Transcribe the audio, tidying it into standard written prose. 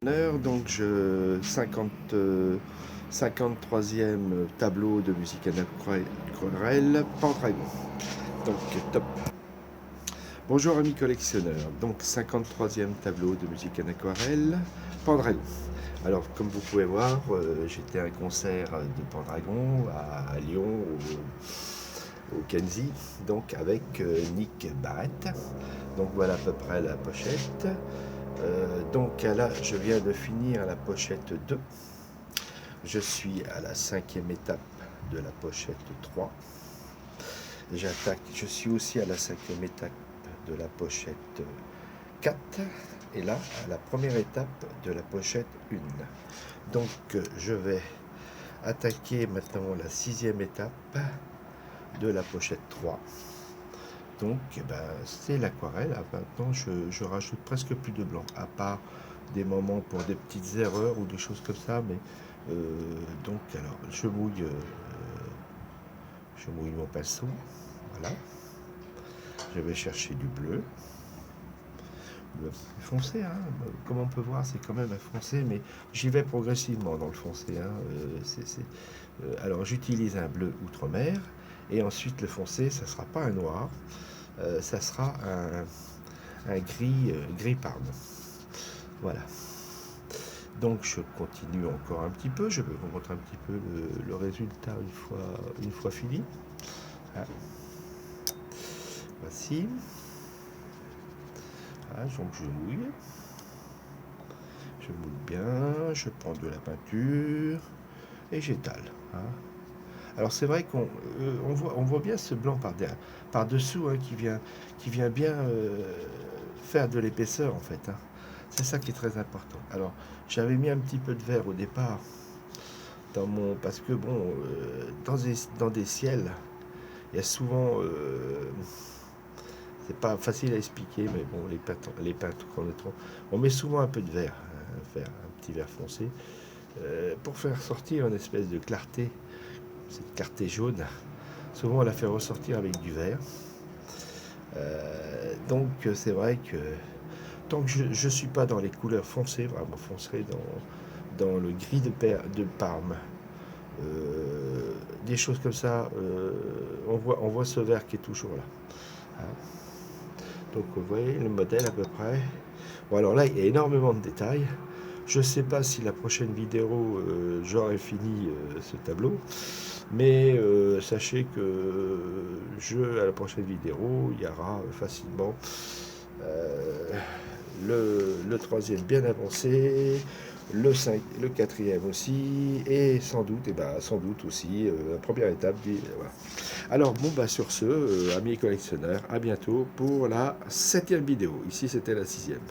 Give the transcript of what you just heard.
Donc 53e tableau de musique en aquarelle, Pendragon. Donc top. Bonjour amis collectionneurs, donc 53e tableau de musique en aquarelle, Pendragon. Alors comme vous pouvez voir, j'étais à un concert de Pendragon à Lyon, au Kenzie, donc avec Nick Barrett. Donc voilà à peu près la pochette. Donc là, je viens de finir la pochette 2. Je suis à la 5e étape de la pochette 3. Je suis aussi à la 5e étape de la pochette 4. Et là, à la première étape de la pochette 1. Donc, je vais attaquer maintenant la 6e étape de la pochette 3. Donc, c'est l'aquarelle. Maintenant, je rajoute presque plus de blanc, à part des moments pour des petites erreurs ou des choses comme ça. Mais donc, alors, je mouille mon pinceau. Voilà. Je vais chercher du bleu. Le foncé, hein. Comme on peut voir, c'est quand même un foncé, mais j'y vais progressivement dans le foncé. Hein. Alors, j'utilise un bleu outre-mer. Et ensuite, le foncé, ça ne sera pas un noir. Ça sera un gris parme. Voilà. Donc je continue encore un petit peu. Je vais vous montrer un petit peu le résultat une fois fini. Ah. Voici. Ah, donc je mouille. Je mouille bien. Je prends de la peinture et j'étale. Hein. Alors c'est vrai qu'on voit bien ce blanc par dessous, hein, qui vient bien faire de l'épaisseur en fait. Hein. C'est ça qui est très important. Alors j'avais mis un petit peu de vert au départ parce que bon, dans des ciels, il y a souvent, c'est pas facile à expliquer, mais bon, les peintres on met souvent un peu de vert, un petit vert foncé, pour faire sortir une espèce de clarté. Cette clarté jaune, souvent on la fait ressortir avec du vert. Donc c'est vrai que tant que je ne suis pas dans les couleurs foncées, vraiment foncées dans le gris de Parme, des choses comme ça, on voit ce vert qui est toujours là. Hein. Donc vous voyez le modèle à peu près. Bon alors là il y a énormément de détails. Je ne sais pas si la prochaine vidéo j'aurai fini ce tableau. Mais sachez que à la prochaine vidéo, il y aura facilement le 3e bien avancé, le 4e aussi, et sans doute aussi la première étape. Voilà. Alors bon, sur ce, amis collectionneurs, à bientôt pour la 7e vidéo. Ici c'était la 6e.